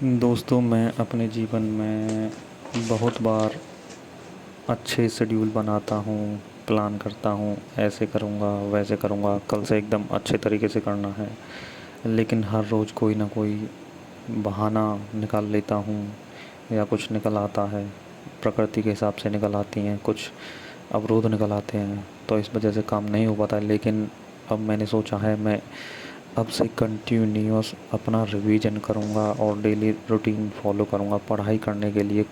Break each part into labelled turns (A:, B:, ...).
A: दोस्तों, मैं अपने जीवन में बहुत बार अच्छे शेड्यूल बनाता हूँ, प्लान करता हूँ, ऐसे करूँगा, वैसे करूँगा, कल से एकदम अच्छे तरीके से करना है। लेकिन हर रोज़ कोई ना कोई बहाना निकाल लेता हूँ या कुछ निकल आता है। प्रकृति के हिसाब से निकल आती हैं, कुछ अवरोध निकल आते हैं, तो इस वजह से काम नहीं हो पाता। लेकिन अब मैंने सोचा है, मैं अब से कंटिन्यूअस अपना रिवीजन करूँगा और डेली रूटीन फॉलो करूँगा। पढ़ाई करने के लिए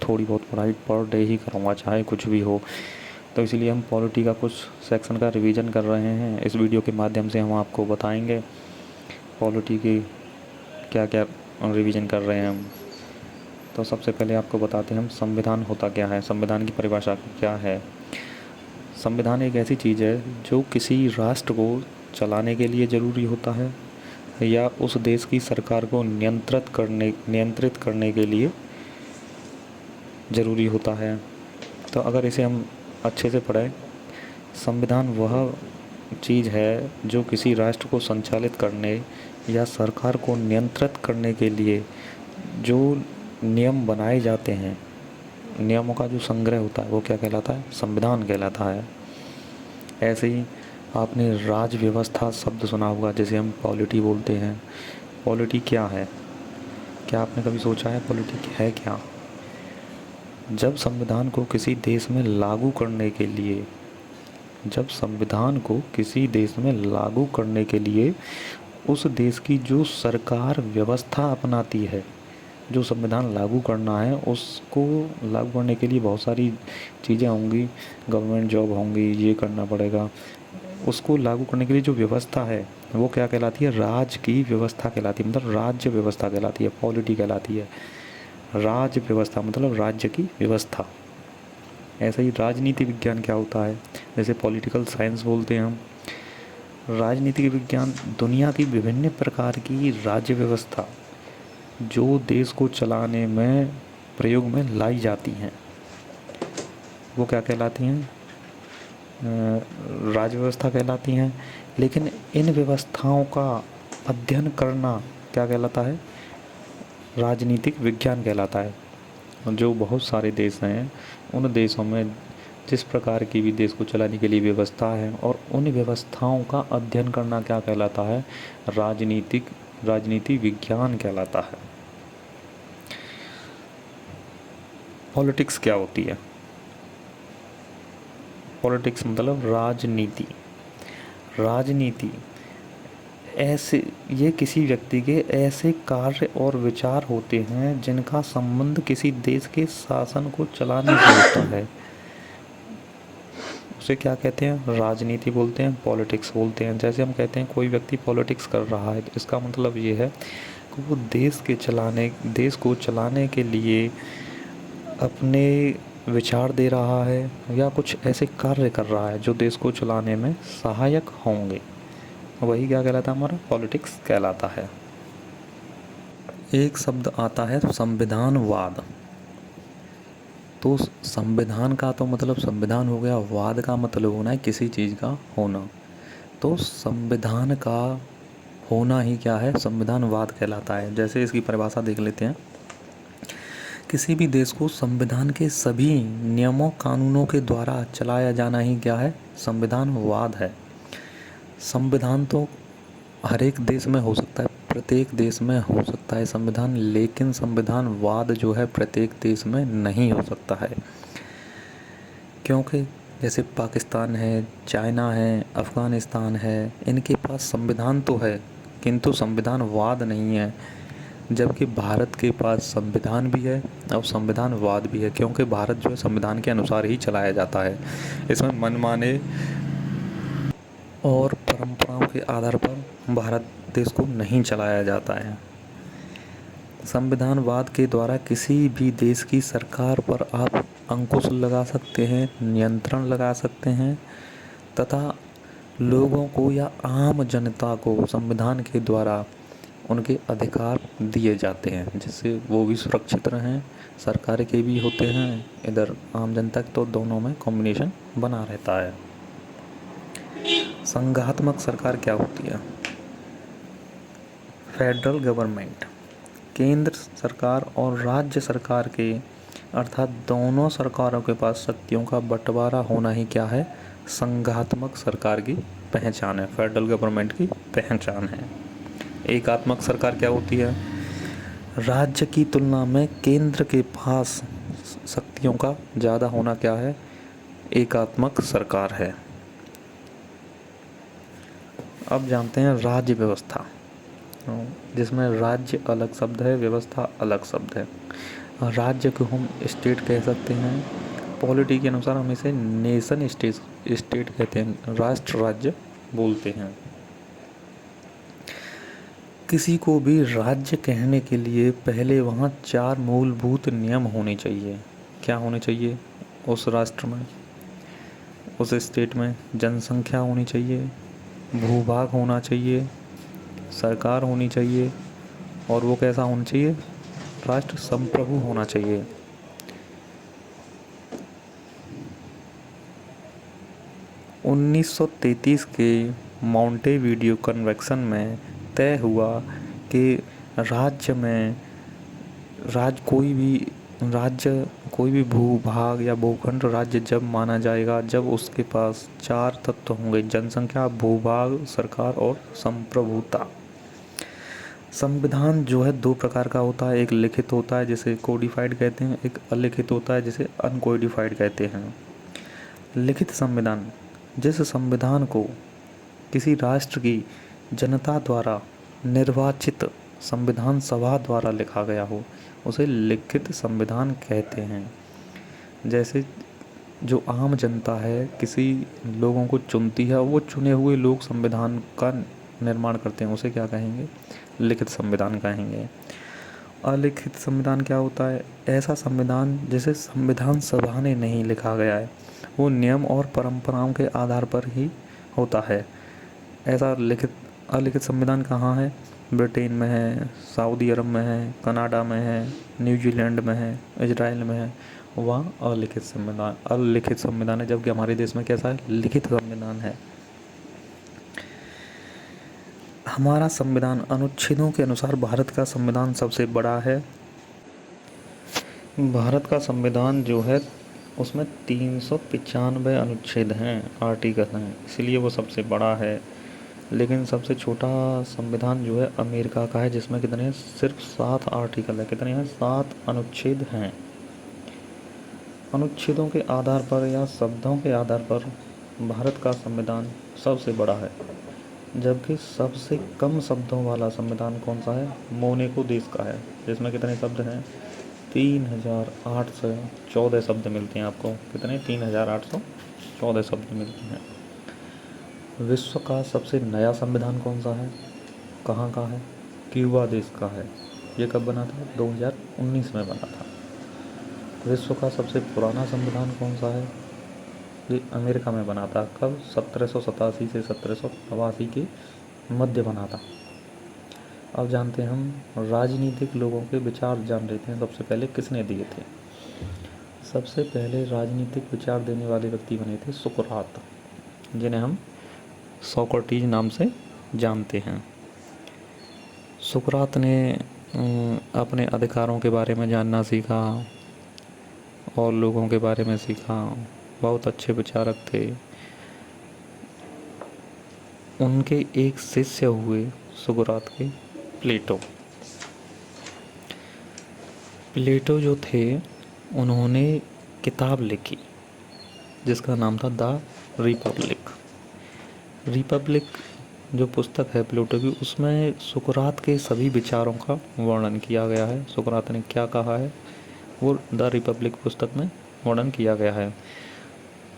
A: थोड़ी बहुत पढ़ाई पर डे ही करूँगा, चाहे कुछ भी हो। तो इसीलिए हम पॉलिटी का कुछ सेक्शन का रिवीजन कर रहे हैं। इस वीडियो के माध्यम से हम आपको बताएंगे पॉलिटी की क्या क्या रिवीजन कर रहे हैं हम। तो सबसे पहले आपको बताते हैं हम संविधान होता क्या है, संविधान की परिभाषा क्या है। संविधान एक ऐसी चीज़ है जो किसी राष्ट्र को चलाने के लिए ज़रूरी होता है या उस देश की सरकार को नियंत्रित करने के लिए ज़रूरी होता है। तो अगर इसे हम अच्छे से पढ़ें, संविधान वह चीज़ है जो किसी राष्ट्र को संचालित करने या सरकार को नियंत्रित करने के लिए जो नियम बनाए जाते हैं, नियमों का जो संग्रह होता है वो क्या कहलाता है, संविधान कहलाता है। ऐसे ही आपने राज व्यवस्था शब्द सुना होगा, जिसे हम पॉलिटी बोलते हैं। पॉलिटी क्या है? क्या आपने कभी सोचा है पॉलिटी है क्या? जब संविधान को किसी देश में लागू करने के लिए जब संविधान को किसी देश में लागू करने के लिए उस देश की जो सरकार व्यवस्था अपनाती है, जो संविधान लागू करना है उसको लागू करने के लिए बहुत सारी चीज़ें होंगी, गवर्नमेंट जॉब होंगी, ये करना पड़ेगा। उसको लागू करने के लिए जो व्यवस्था है वो क्या कहलाती है? राज की व्यवस्था कहलाती है, मतलब राज्य व्यवस्था कहलाती है, पॉलिटी कहलाती है। राज्य व्यवस्था मतलब राज्य की व्यवस्था। ऐसे ही राजनीति विज्ञान क्या होता है, जैसे पॉलिटिकल साइंस बोलते हैं हम। राजनीतिक विज्ञान दुनिया की विभिन्न प्रकार की राज्य व्यवस्था जो देश को चलाने में प्रयोग में लाई जाती हैं वो क्या कहलाती हैं? राज्य व्यवस्था कहलाती हैं। लेकिन इन व्यवस्थाओं का अध्ययन करना क्या कहलाता है? राजनीतिक विज्ञान कहलाता है। जो बहुत सारे देश हैं, उन देशों में जिस प्रकार की भी देश को चलाने के लिए व्यवस्था है और उन व्यवस्थाओं का अध्ययन करना क्या कहलाता है? राजनीति विज्ञान कहलाता है। पॉलिटिक्स क्या होती है? पॉलिटिक्स मतलब राजनीति। राजनीति ऐसे ये किसी व्यक्ति के ऐसे कार्य और विचार होते हैं जिनका संबंध किसी देश के शासन को चलाने से होता है। उसे क्या कहते हैं? राजनीति बोलते हैं, पॉलिटिक्स बोलते हैं। जैसे हम कहते हैं कोई व्यक्ति पॉलिटिक्स कर रहा है, तो इसका मतलब ये है कि वो देश को चलाने के लिए अपने विचार दे रहा है या कुछ ऐसे कार्य कर रहा है जो देश को चलाने में सहायक होंगे। वही क्या कहलाता है? हमारा पॉलिटिक्स कहलाता है। एक शब्द आता है संविधानवाद। तो संविधान का तो मतलब संविधान हो गया, वाद का मतलब होना है किसी चीज़ का होना। तो संविधान का होना ही क्या है? संविधानवाद कहलाता है। जैसे इसकी परिभाषा देख लेते हैं। किसी भी देश को संविधान के सभी नियमों कानूनों के द्वारा चलाया जाना ही क्या है? संविधानवाद है। संविधान तो हर एक देश में हो सकता है, प्रत्येक देश में हो सकता है संविधान, लेकिन संविधानवाद जो है प्रत्येक देश में नहीं हो सकता है। क्योंकि जैसे पाकिस्तान है, चाइना है, अफ़गानिस्तान है, इनके पास संविधान तो है किंतु संविधानवाद नहीं है। जबकि भारत के पास संविधान भी है और संविधानवाद भी है, क्योंकि भारत जो है संविधान के अनुसार ही चलाया जाता है। इसमें मनमाने और परंपराओं के आधार पर भारत देश को नहीं चलाया जाता है। संविधानवाद के द्वारा किसी भी देश की सरकार पर आप अंकुश लगा सकते हैं, नियंत्रण लगा सकते हैं तथा लोगों को या आम जनता को संविधान के द्वारा उनके अधिकार दिए जाते हैं, जिससे वो भी सुरक्षित रहें। सरकार के भी होते हैं, इधर आम जनता के, तो दोनों में कॉम्बिनेशन बना रहता है। संघात्मक सरकार क्या होती है? फेडरल गवर्नमेंट केंद्र सरकार और राज्य सरकार के अर्थात दोनों सरकारों के पास शक्तियों का बंटवारा होना ही क्या है, संघात्मक सरकार की पहचान है, फेडरल गवर्नमेंट की पहचान है। एकात्मक सरकार क्या होती है, राज्य की तुलना में केंद्र के पास शक्तियों का ज़्यादा होना क्या है, एकात्मक सरकार है। अब जानते हैं राज्य व्यवस्था, जिसमें राज्य अलग शब्द है, व्यवस्था अलग शब्द है। राज्य को हम स्टेट कह सकते हैं, पॉलिटी के अनुसार हम इसे नेशन स्टेट कहते हैं, राष्ट्र राज्य बोलते हैं। किसी को भी राज्य कहने के लिए पहले वहाँ 4 मूलभूत नियम होने चाहिए। क्या होने चाहिए, उस राष्ट्र में, उस स्टेट में जनसंख्या होनी चाहिए, भूभाग होना चाहिए, सरकार होनी चाहिए, और वो कैसा होना चाहिए, राष्ट्र संप्रभु होना चाहिए। (1933) के मॉन्टेविडियो कन्वेंशन में तय हुआ कि कोई भी भूभाग या भूखंड राज्य जब माना जाएगा जब उसके पास 4 तत्व होंगे, जनसंख्या, भूभाग, सरकार और संप्रभुता। संविधान जो है 2 प्रकार का होता है, एक लिखित होता है जिसे कोडिफाइड कहते हैं, एक अलिखित होता है जिसे अनकोडिफाइड कहते हैं। लिखित संविधान, जिस संविधान को किसी राष्ट्र की जनता द्वारा निर्वाचित संविधान सभा द्वारा लिखा गया हो, उसे लिखित संविधान कहते हैं। जैसे जो आम जनता है किसी लोगों को चुनती है, वो चुने हुए लोग संविधान का निर्माण करते हैं, उसे क्या कहेंगे, लिखित संविधान कहेंगे। अलिखित संविधान क्या होता है, ऐसा संविधान जिसे संविधान सभा ने नहीं लिखा गया है, वो नियम और परंपराओं के आधार पर ही होता है। ऐसा अलिखित संविधान कहाँ है, ब्रिटेन में है, सऊदी अरब में है, कनाडा में है, न्यूजीलैंड में है, इजराइल में है, वहाँ अलिखित संविधान है। जबकि हमारे देश में कैसा है, लिखित संविधान है। हमारा संविधान अनुच्छेदों के अनुसार भारत का संविधान सबसे बड़ा है। भारत का संविधान जो है उसमें 395 अनुच्छेद हैं, आर्टिकल हैं, इसलिए वो सबसे बड़ा है। लेकिन सबसे छोटा संविधान जो है अमेरिका का है, जिसमें कितने, सिर्फ 7 आर्टिकल है। कितने हैं, 7 अनुच्छेद हैं। अनुच्छेदों के आधार पर या शब्दों के आधार पर भारत का संविधान सबसे बड़ा है। जबकि सबसे कम शब्दों वाला संविधान कौन सा है, मोनेको देश का है, जिसमें कितने शब्द हैं, 3814 शब्द मिलते हैं आपको। कितने, 3814 शब्द मिलते हैं। विश्व का सबसे नया संविधान कौन सा है, कहाँ का है, क्यूबा देश का है। ये कब बना था, 2019 में बना था। विश्व का सबसे पुराना संविधान कौन सा है, ये अमेरिका में बना था। कब, 1787 से 1789 के मध्य बना था। अब जानते हैं हम राजनीतिक लोगों के विचार जान लेते हैं। सबसे पहले किसने दिए थे, सबसे पहले राजनीतिक विचार देने वाले व्यक्ति बने थे सुकरात, जिन्हें हम सोक्रेटिस नाम से जानते हैं। सुकरात ने अपने अधिकारों के बारे में जानना सीखा और लोगों के बारे में सीखा। बहुत अच्छे विचारक थे। उनके एक शिष्य हुए सुकरात के प्लेटो जो थे, उन्होंने किताब लिखी जिसका नाम था द रिपब्लिक जो पुस्तक है प्लेटो की, उसमें सुकरात के सभी विचारों का वर्णन किया गया है। सुकरात ने क्या कहा है, वो द रिपब्लिक पुस्तक में वर्णन किया गया है।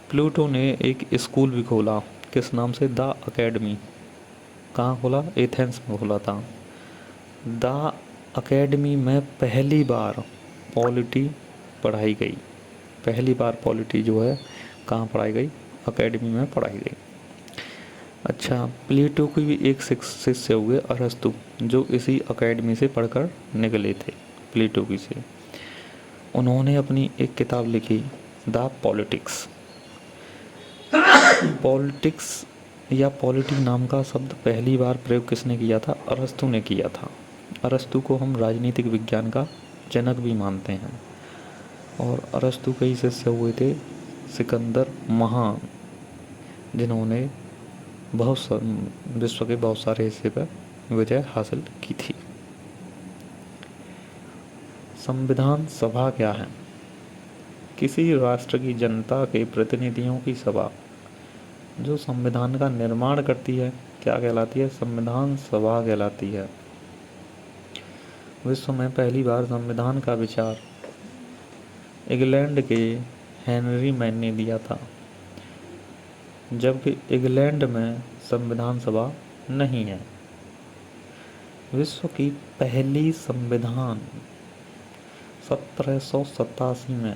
A: प्लेटो ने एक स्कूल भी खोला, किस नाम से, द अकेडमी। कहाँ खोला, एथेंस में खोला था। द अकेडमी में पहली बार पॉलिटी पढ़ाई गई। पहली बार पॉलिटी जो है कहाँ पढ़ाई गई, अकेडमी में पढ़ाई गई। अच्छा, प्लेटो की भी एक शिष्य हुए अरस्तु, जो इसी अकेडमी से पढ़कर निकले थे प्लेटो की से। उन्होंने अपनी एक किताब लिखी द पॉलिटिक्स। या पॉलिटी नाम का शब्द पहली बार प्रयोग किसने किया था, अरस्तु ने किया था। अरस्तु को हम राजनीतिक विज्ञान का जनक भी मानते हैं। और अरस्तु के ही शिष्य हुए थे सिकंदर महान, जिन्होंने विश्व के बहुत सारे हिस्से पर विजय हासिल की थी। संविधान सभा क्या है? किसी राष्ट्र की जनता के प्रतिनिधियों की सभा जो संविधान का निर्माण करती है, क्या कहलाती है? संविधान सभा कहलाती है। विश्व में पहली बार संविधान का विचार इंग्लैंड के हेनरी मैन ने दिया था, जबकि इंग्लैंड में संविधान सभा नहीं है। विश्व की पहली संविधान 1787 में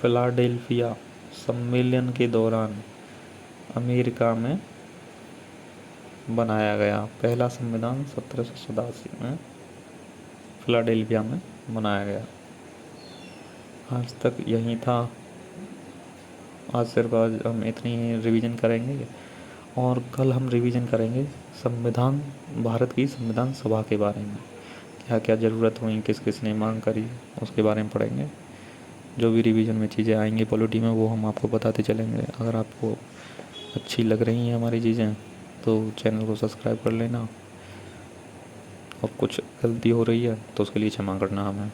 A: फिलाडेल्फिया सम्मेलन के दौरान अमेरिका में बनाया गया। पहला संविधान 1787 में फिलाडेल्फिया में बनाया गया। आज तक यही था। आज सिर्फ आज हम इतनी रिवीजन करेंगे और कल हम रिवीजन करेंगे संविधान, भारत की संविधान सभा के बारे में, क्या क्या ज़रूरत हुई, किस किस ने मांग करी, उसके बारे में पढ़ेंगे। जो भी रिवीजन में चीज़ें आएंगी पॉलिटी में, वो हम आपको बताते चलेंगे। अगर आपको अच्छी लग रही हैं हमारी चीज़ें तो चैनल को सब्सक्राइब कर लेना, और कुछ गलती हो रही है तो उसके लिए क्षमा करना हमें।